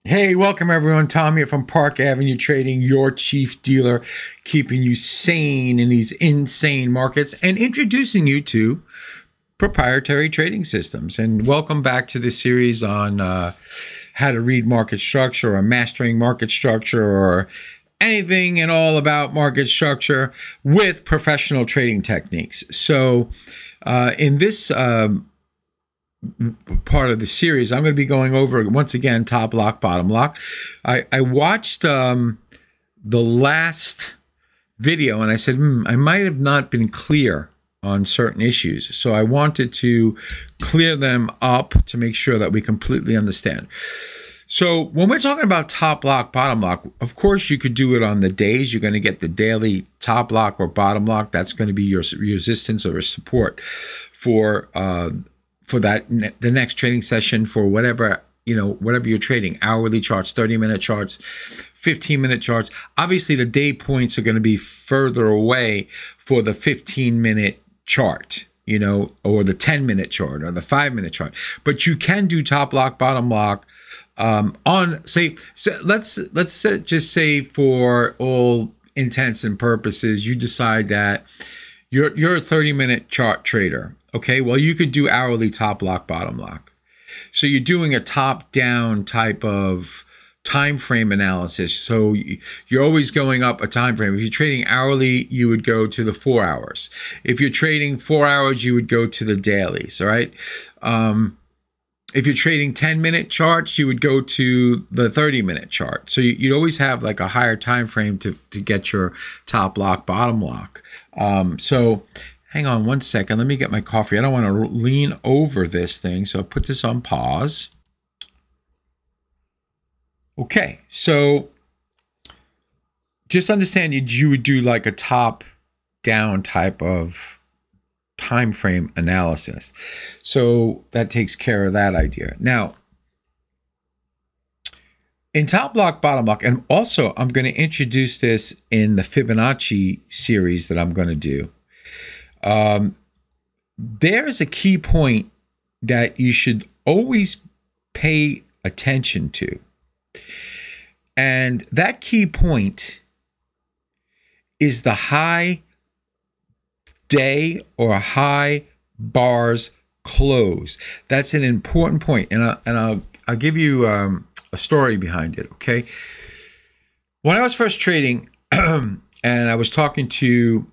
Hey, welcome everyone. Tom here from Park Avenue Trading, your chief dealer, keeping you sane in these insane markets and introducing you to proprietary trading systems. And welcome back to this series on how to read market structure or mastering market structure or anything and all about market structure with professional trading techniques. So in this part of the series, I'm going to be going over once again top lock, bottom lock. I watched the last video and I said I might have not been clear on certain issues, so I wanted to clear them up to make sure that we completely understand. So when we're talking about top lock, bottom lock, of course you could do it on the days. You're going to get the daily top lock or bottom lock. That's going to be your resistance or support for that the next trading session for whatever you're trading, hourly charts, 30-minute charts, 15-minute charts. Obviously the day points are going to be further away for the 15-minute chart, or the 10-minute chart or the 5-minute chart, but you can do top lock, bottom lock on, say, so let's just say for all intents and purposes you decide that you're a 30-minute chart trader. Okay, well, you could do hourly top lock, bottom lock. So you're doing a top-down type of time frame analysis. So you're always going up a time frame. If you're trading hourly, you would go to the 4 hours. If you're trading 4 hours, you would go to the dailies. All right. If you're trading 10-minute charts, you would go to the 30-minute chart. So you'd always have like a higher time frame to get your top lock, bottom lock. So hang on one second. Let me get my coffee. I don't want to lean over this thing, so I'll put this on pause. Okay, so just understand you would do like a top-down type of time frame analysis. So that takes care of that idea. Now, in top lock, bottom lock, and also I'm going to introduce this in the Fibonacci series that I'm going to do. There's a key point that you should always pay attention to. And that key point is the high day or high bars close. That's an important point. And I'll give you a story behind it, okay? When I was first trading and I was talking to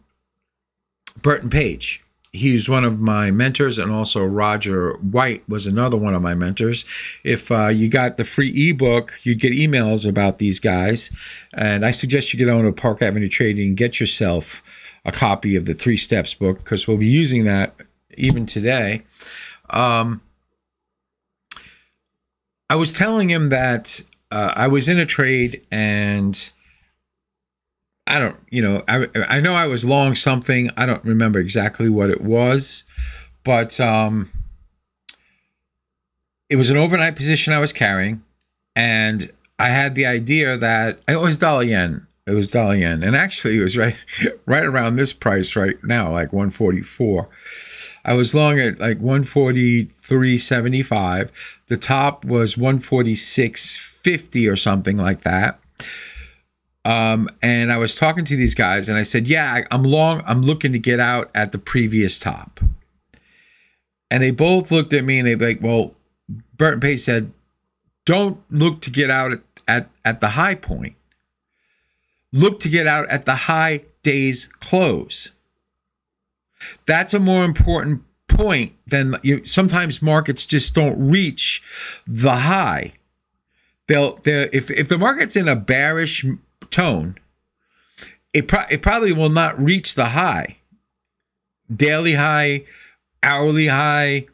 Burton Page. He's one of my mentors, and also Roger White was another one of my mentors. If you got the free ebook, you'd get emails about these guys. And I suggest you get on to Park Avenue Trading and get yourself a copy of the 3 Steps book, because we'll be using that even today. I was telling him that I was in a trade and I know I was long something. I don't remember exactly what it was, but it was an overnight position I was carrying, and I had the idea that it was dollar yen. It was dollar yen, and actually it was right around this price right now, like 144. I was long at like 143.75. The top was 146.50 or something like that. And I was talking to these guys and I said, yeah, I'm long. I'm looking to get out at the previous top. And they both looked at me and they'd be like, well, Burton Page said, don't look to get out at the high point. Look to get out at the high day's close. That's a more important point than sometimes markets just don't reach the high. If the market's in a bearish tone, it probably will not reach the high, daily high, hourly high,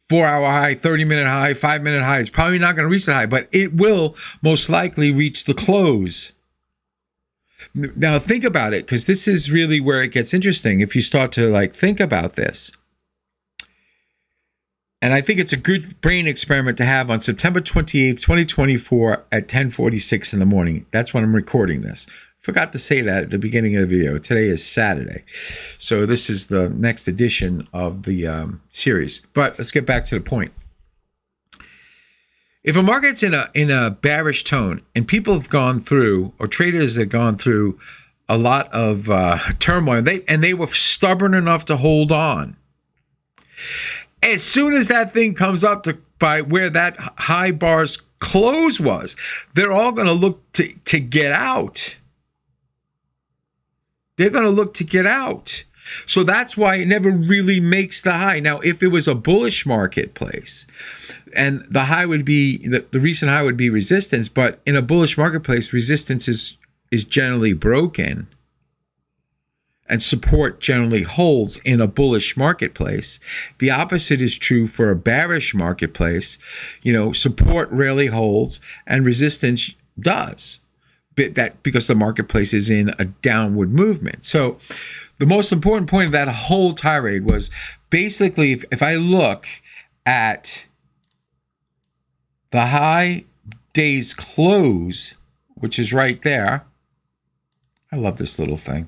4-hour high, 30-minute high, 5-minute high. It's probably not going to reach the high, but it will most likely reach the close. Now think about it, because this is really where it gets interesting if you start to like think about this. And I think it's a good brain experiment to have on September 28th, 2024 at 10:46 in the morning. That's when I'm recording this. Forgot to say that at the beginning of the video. Today is Saturday. So this is the next edition of the series. But let's get back to the point. If a market's in a bearish tone and people have gone through, or traders have gone through a lot of turmoil, they were stubborn enough to hold on. As soon as that thing comes up to by where that high bar's close was, they're all going to look to get out. They're going to look to get out. So that's why it never really makes the high. Now, if it was a bullish marketplace, and the high would be, the recent high would be resistance, but in a bullish marketplace, resistance is generally broken and support generally holds in a bullish marketplace. The opposite is true for a bearish marketplace. You know, support rarely holds and resistance does. Because the marketplace is in a downward movement. So the most important point of that whole tirade was basically, if I look at the high day's close, which is right there. I love this little thing.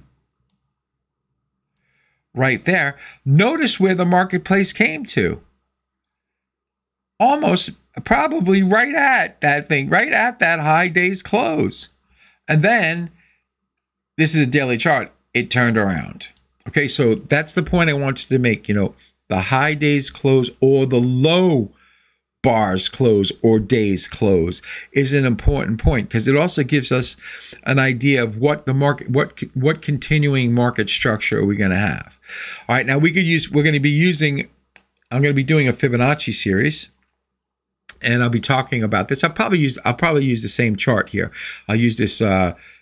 Right there. Notice where the marketplace came to. Almost, probably right at that thing, right at that high day's close. And then, this is a daily chart, it turned around. Okay, so that's the point I wanted to make. You know, the high day's close or the low bar's close or day's close is an important point, because it also gives us an idea of what the market, what continuing market structure are we going to have. All right, now we're going to be using, I'm going to be doing a Fibonacci series. And I'll be talking about this. I'll probably use the same chart here. I'll use this.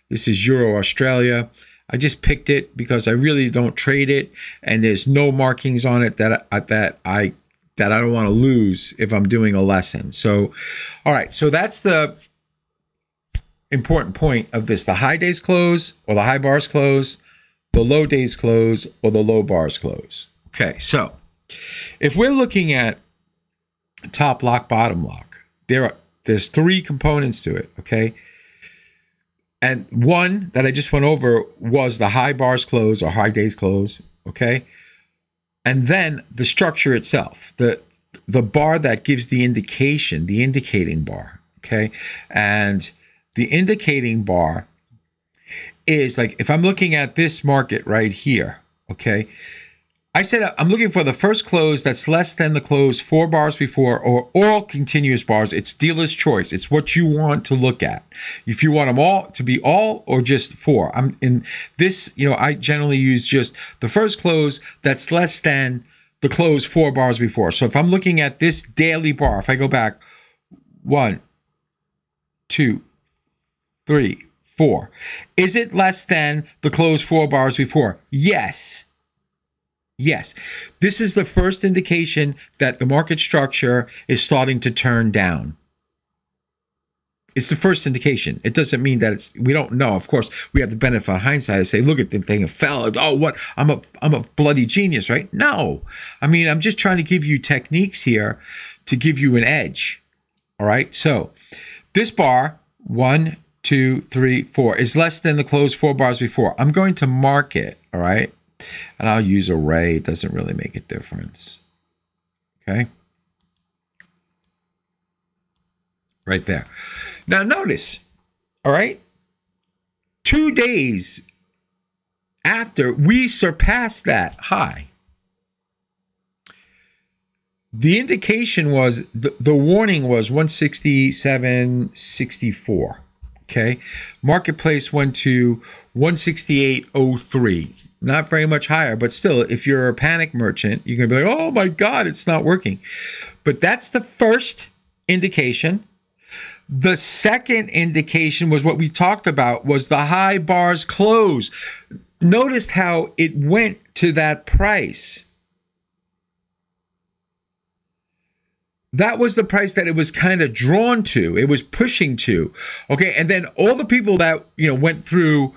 This is Euro Australia. I just picked it because I really don't trade it, and there's no markings on it that I don't want to lose if I'm doing a lesson. So, all right. So that's the important point of this: the high day's close or the high bar's close, the low day's close or the low bar's close. Okay. So if we're looking at top lock, bottom lock, there's three components to it, okay? And one that I just went over was the high bar's close or high day's close, okay? And then the structure itself, the bar that gives the indication, the indicating bar, okay? And the indicating bar is like, if I'm looking at this market right here, okay? I said I'm looking for the first close that's less than the close 4 bars before, or all continuous bars. It's dealer's choice. It's what you want to look at. If you want them all to be all or just 4. I'm in this, you know, I generally use just the first close that's less than the close 4 bars before. So if I'm looking at this daily bar, if I go back 1, 2, 3, 4, is it less than the close 4 bars before? Yes. Yes, this is the first indication that the market structure is starting to turn down. It's the first indication. It doesn't mean that we don't know. Of course, we have the benefit of hindsight to say, look at the thing, it fell. Oh, what? I'm a bloody genius, right? No. I mean, I'm just trying to give you techniques here to give you an edge. All right. So this bar, 1, 2, 3, 4, is less than the close 4 bars before. I'm going to mark it. All right. And I'll use array. It doesn't really make a difference. Okay. Right there. Now notice, all right, 2 days after we surpassed that high, the indication was, the warning was 167.64. Okay. Marketplace went to 168.03. Not very much higher, but still, if you're a panic merchant, you're going to be like, oh my God, it's not working. But that's the first indication. The second indication was what we talked about, was the high bar's close. Notice how it went to that price. That was the price that it was kind of drawn to. It was pushing to. Okay, and then all the people that, you know, went through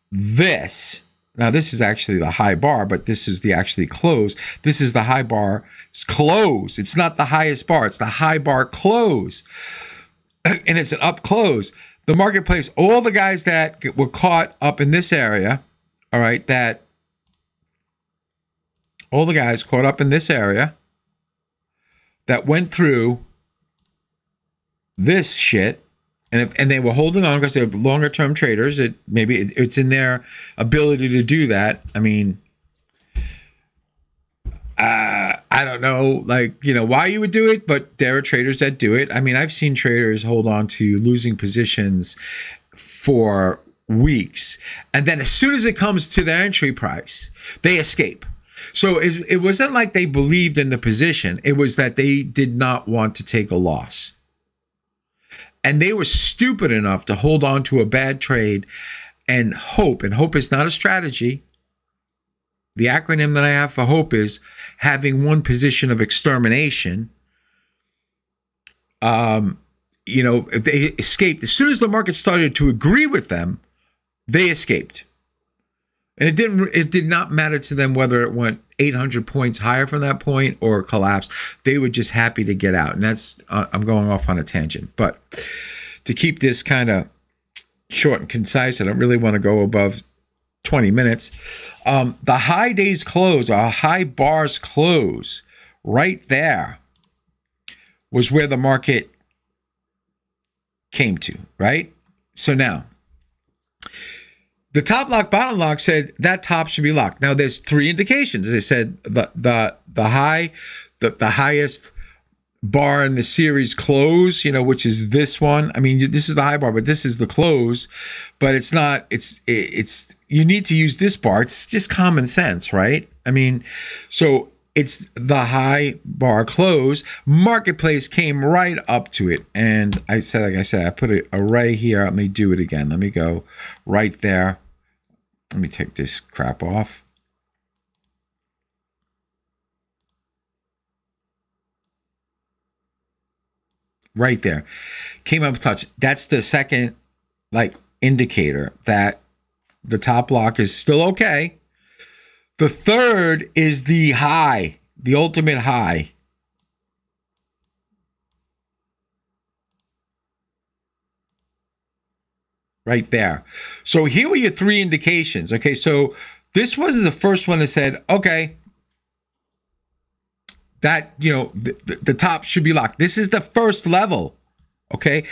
this. Now, this is actually the high bar, but this is the actually close. This is the high bar's close. It's not the highest bar. It's the high bar close. And it's an up close. The marketplace, all the guys that were caught up in this area, all right, all the guys caught up in this area that went through this shit, and they were holding on because they're longer term traders. It's in their ability to do that. I mean, I don't know, like, you know, why you would do it, but there are traders that do it. I mean, I've seen traders hold on to losing positions for weeks, and then as soon as it comes to their entry price, they escape. So it wasn't like they believed in the position. It was that they did not want to take a loss. And they were stupid enough to hold on to a bad trade and hope. And hope is not a strategy. The acronym that I have for hope is having one position of extermination. You know, they escaped. As soon as the market started to agree with them, they escaped. And it did not matter to them whether it went 800 points higher from that point or collapsed. They were just happy to get out. And that's, I'm going off on a tangent. But to keep this kind of short and concise, I don't really want to go above 20 minutes. The high days close, or high bars close, right there was where the market came to, right? So now, the top lock, bottom lock said that top should be locked. Now there's three indications. They said the highest bar in the series close, you know, which is this one. I mean, this is the high bar, but this is the close. But it's not. It's you need to use this bar. It's just common sense, right? I mean, so it's the high bar close. Marketplace came right up to it, and I said, like I said, I put an array here. Let me do it again. Let me go right there. Let me take this crap off. Right there. Came up touch. That's the second, like, indicator that the top block is still okay. The third is the high, the ultimate high. Right there. So here were your three indications. Okay, so this was the first one that said, okay, that, you know, the top should be locked. This is the first level. Okay.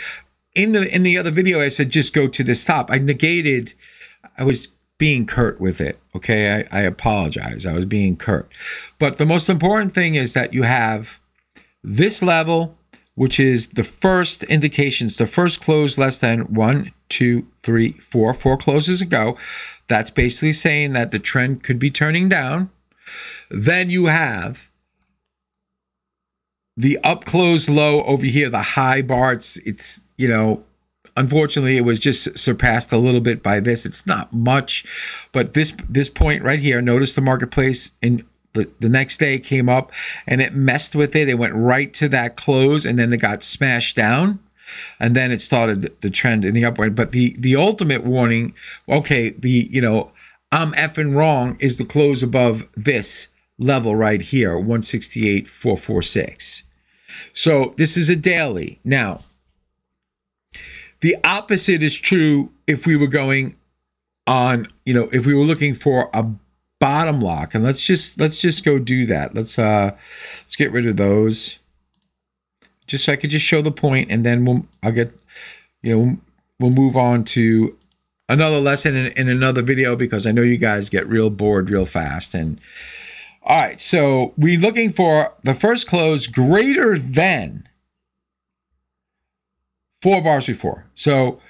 In the other video, I said, just go to this top. I was being curt with it. Okay. I apologize. I was being curt. But the most important thing is that you have this level, which is the first indications, the first close less than 1, 2, 3, 4 closes ago. That's basically saying that the trend could be turning down. Then you have the up close low over here, the high bar. It's you know, unfortunately, it was just surpassed a little bit by this. It's not much, but this point right here, notice the marketplace in the next day came up and it messed with it. It went right to that close and then it got smashed down. And then it started the trend in the upward. But the ultimate warning, okay, you know, I'm effing wrong, is the close above this level right here, 168.446. So this is a daily. Now, the opposite is true if we were going on, you know, if we were looking for a bottom lock. And let's just go do that. Let's get rid of those. Just so I could just show the point, and then we'll move on to another lesson in another video, because I know you guys get real bored real fast. And all right, so we're looking for the first close greater than 4 bars before. So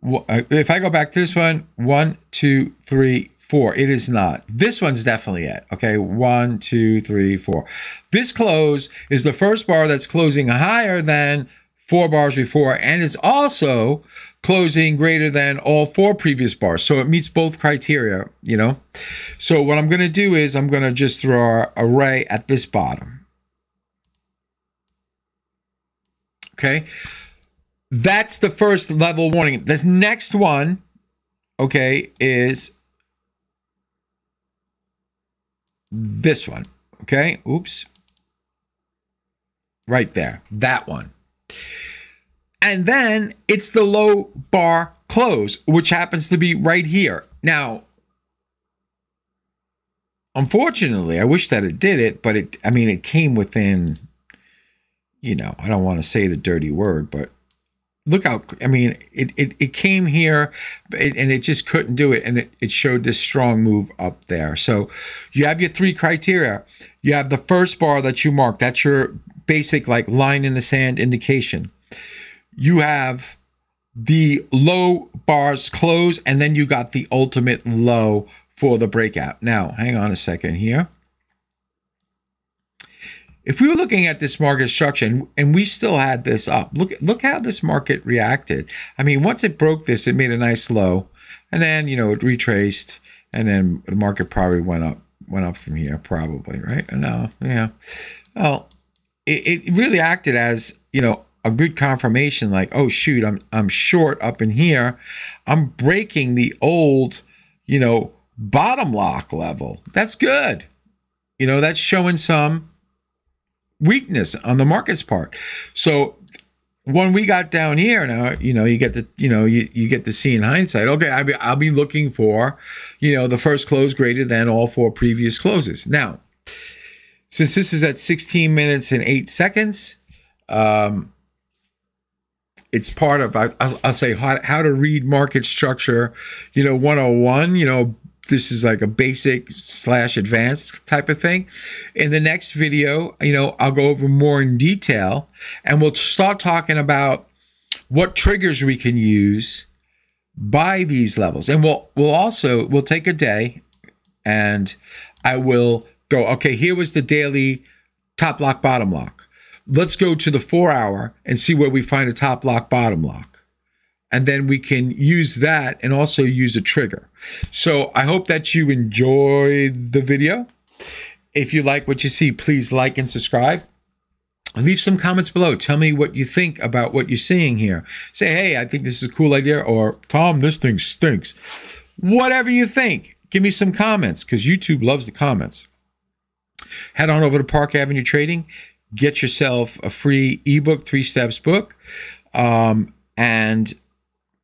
if I go back to this one, 1, 2, 3, 4, it is not. This one's definitely it. Okay, 1, 2, 3, 4. This close is the first bar that's closing higher than 4 bars before, and it's also closing greater than all 4 previous bars. So it meets both criteria, you know. So what I'm going to do is I'm going to just throw our array at this bottom. Okay, that's the first level warning. This next one, okay, is this one. Okay, oops, right there, that one. And then it's the low bar close, which happens to be right here. Now, unfortunately, I wish that it did it, but it came within, you know, I don't want to say the dirty word, but look how, I mean, it came here and it just couldn't do it. And it showed this strong move up there. So you have your three criteria. You have the first bar that you mark. That's your basic like line in the sand indication. You have the low bars close, and then you got the ultimate low for the breakout. Now, hang on a second here. If we were looking at this market structure and we still had this up, look how this market reacted. I mean, once it broke this, it made a nice low, and then, you know, it retraced, and then the market probably went up from here, probably, right? No, yeah. Well, it really acted as, you know, a good confirmation, like, oh shoot, I'm short up in here. I'm breaking the old, you know, bottom lock level. That's good. You know, that's showing some weakness on the market's part. So when we got down here, now, you know, you get to, you know, you get to see in hindsight, okay, I'll be looking for, you know, the first close greater than all four previous closes. Now, since this is at 16 minutes and 8 seconds, it's part of, I'll say, how to read market structure, you know, 101, you know, this is like a basic / advanced type of thing. In the next video, you know, I'll go over more in detail, and we'll start talking about what triggers we can use by these levels. And we'll take a day, and I will go, okay, here was the daily top lock, bottom lock. Let's go to the 4 hour and see where we find a top lock, bottom lock. And then we can use that and also use a trigger. So I hope that you enjoyed the video. If you like what you see, please like and subscribe. Leave some comments below. Tell me what you think about what you're seeing here. Say, hey, I think this is a cool idea, or Tom, this thing stinks. Whatever you think, give me some comments, because YouTube loves the comments. Head on over to Park Avenue Trading. Get yourself a free ebook, 3 Steps book, and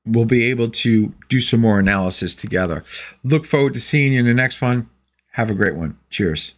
we'll be able to do some more analysis together. Look forward to seeing you in the next one. Have a great one. Cheers.